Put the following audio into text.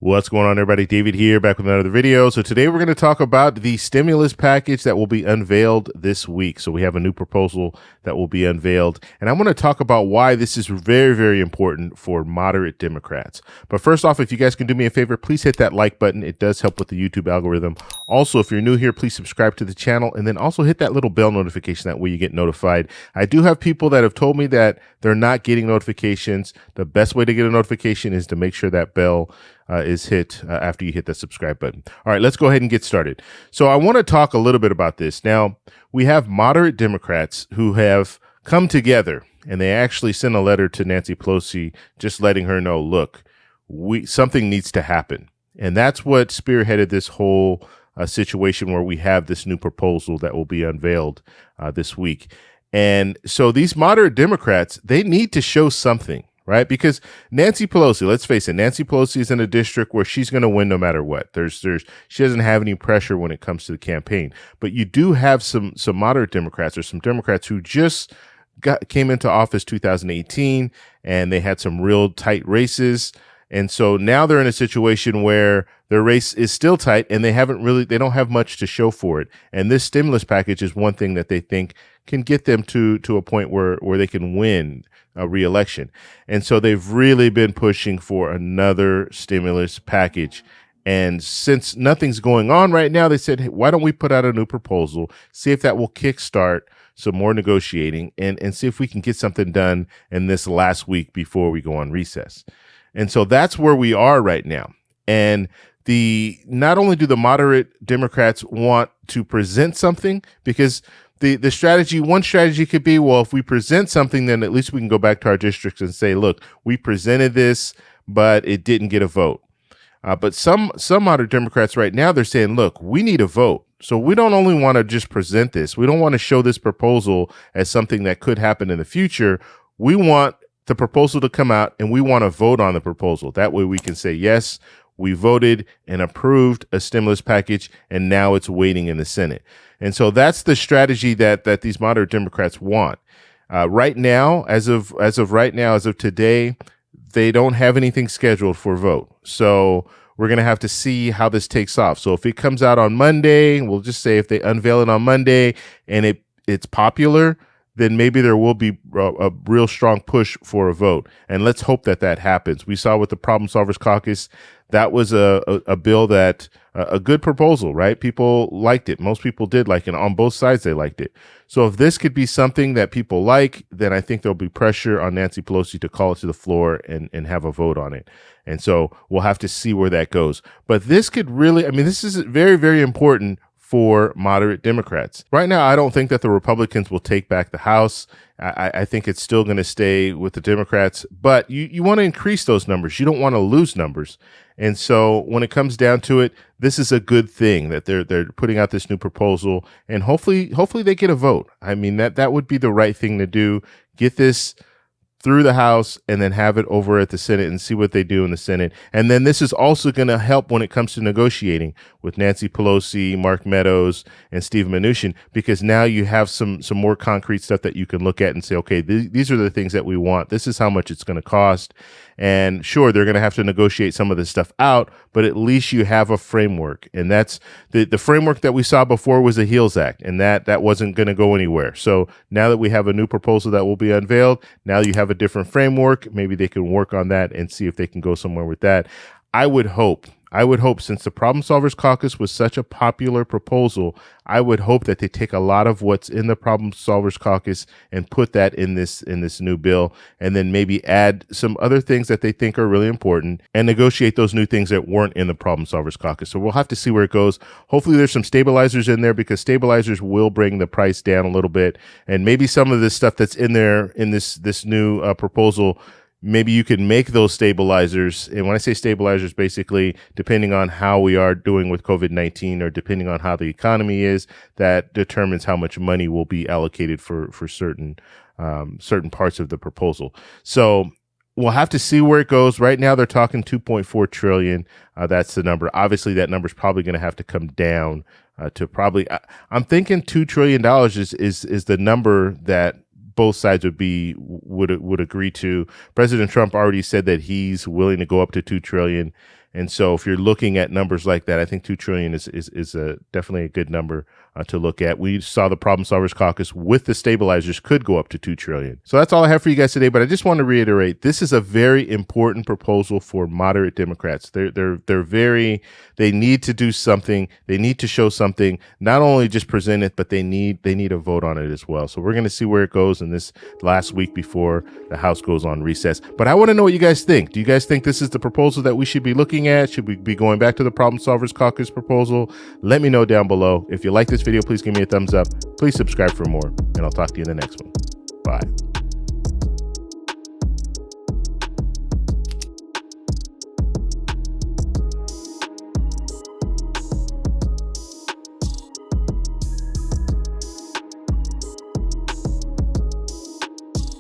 What's going on, everybody? David here, back with another video. So today we're going to talk about the stimulus package that will be unveiled this week. So we have a new proposal that will be unveiled, and I'm going to talk about why this is very, very important for moderate Democrats. But first off, if you guys can do me a favor, please hit that like button. It does help with the YouTube algorithm. Also, if you're new here, please subscribe to the channel, and then also hit that little bell notification. That way you get notified. I do have people that have told me that they're not getting notifications. The best way to get a notification is to make sure that bell is hit after you hit the subscribe button. All right, let's go ahead and get started. So I want to talk a little bit about this. Now, we have moderate Democrats who have come together, and they actually sent a letter to Nancy Pelosi just letting her know, look, something needs to happen. And that's what spearheaded this whole situation where we have this new proposal that will be unveiled this week. And so these moderate Democrats, they need to show something, right? Because Nancy Pelosi, let's face it, Nancy Pelosi is in a district where she's going to win no matter what. She doesn't have any pressure when it comes to the campaign. But you do have some moderate Democrats, or some Democrats who just came into office 2018, and they had some real tight races. And so now they're in a situation where their race is still tight, and they don't have much to show for it. And this stimulus package is one thing that they think can get them to a point where they can win a re-election. And so they've really been pushing for another stimulus package. And since nothing's going on right now, they said, hey, why don't we put out a new proposal, see if that will kickstart some more negotiating, and see if we can get something done in this last week before we go on recess. And so that's where we are right now. And not only do the moderate Democrats want to present something, because one strategy could be, well, if we present something, then at least we can go back to our districts and say, look, we presented this, but it didn't get a vote. But some moderate Democrats right now, they're saying, look, we need a vote. So we don't only want to just present this. We don't want to show this proposal as something that could happen in the future. We want the proposal to come out, and we want to vote on the proposal. That way we can say, yes, we voted and approved a stimulus package, and now it's waiting in the Senate. And so that's the strategy that these moderate Democrats want. Right now, as of today, they don't have anything scheduled for vote. So we're going to have to see how this takes off. So if it comes out on Monday, we'll just say if they unveil it on Monday and it's popular, then maybe there will be a real strong push for a vote. And let's hope that happens. We saw with the Problem Solvers Caucus, that was a bill that, a good proposal, right? People liked it. Most people did like it. On both sides, they liked it. So if this could be something that people like, then I think there'll be pressure on Nancy Pelosi to call it to the floor and have a vote on it. And so we'll have to see where that goes. But this could really, this is very, very important for moderate Democrats. Right now, I don't think that the Republicans will take back the House. I think it's still going to stay with the Democrats, but you want to increase those numbers. You don't want to lose numbers. And so when it comes down to it, this is a good thing that they're putting out this new proposal, and hopefully they get a vote. That would be the right thing to do. Get this through the House and then have it over at the Senate and see what they do in the Senate. And then this is also going to help when it comes to negotiating with Nancy Pelosi, Mark Meadows, and Steve Mnuchin, because now you have some more concrete stuff that you can look at and say, okay, these are the things that we want. This is how much it's going to cost. And sure, they're going to have to negotiate some of this stuff out, but at least you have a framework. And that's the framework that we saw before was the HEALS Act, and that wasn't going to go anywhere. So now that we have a new proposal that will be unveiled, now you have a different framework. Maybe they can work on that and see if they can go somewhere with that. I would hope, since the Problem Solvers Caucus was such a popular proposal, I would hope that they take a lot of what's in the Problem Solvers Caucus and put that in this new bill, and then maybe add some other things that they think are really important and negotiate those new things that weren't in the Problem Solvers Caucus. So we'll have to see where it goes. Hopefully there's some stabilizers in there, because stabilizers will bring the price down a little bit, and maybe some of this stuff that's in there in this new proposal, maybe you can make those stabilizers. And when I say stabilizers, basically, depending on how we are doing with COVID-19, or depending on how the economy is, that determines how much money will be allocated for certain parts of the proposal. So we'll have to see where it goes. Right now, they're talking $2.4 trillion. That's the number. Obviously, that number is probably going to have to come down to probably, I'm thinking $2 trillion is the number that both sides would agree to. President Trump already said that he's willing to go up to $2 trillion. And so if you're looking at numbers like that, I think 2 trillion is definitely a good number to look at. We saw the Problem Solvers Caucus with the stabilizers could go up to 2 trillion. So that's all I have for you guys today. But I just want to reiterate, this is a very important proposal for moderate Democrats. They need to do something. They need to show something, not only just present it, but they need a vote on it as well. So we're going to see where it goes in this last week before the House goes on recess. But I want to know what you guys think. Do you guys think this is the proposal that we should be looking at? Should we be going back to the Problem Solvers Caucus proposal? Let me know down below. If you like this video, please give me a thumbs up. Please subscribe for more, and I'll talk to you in the next one. Bye.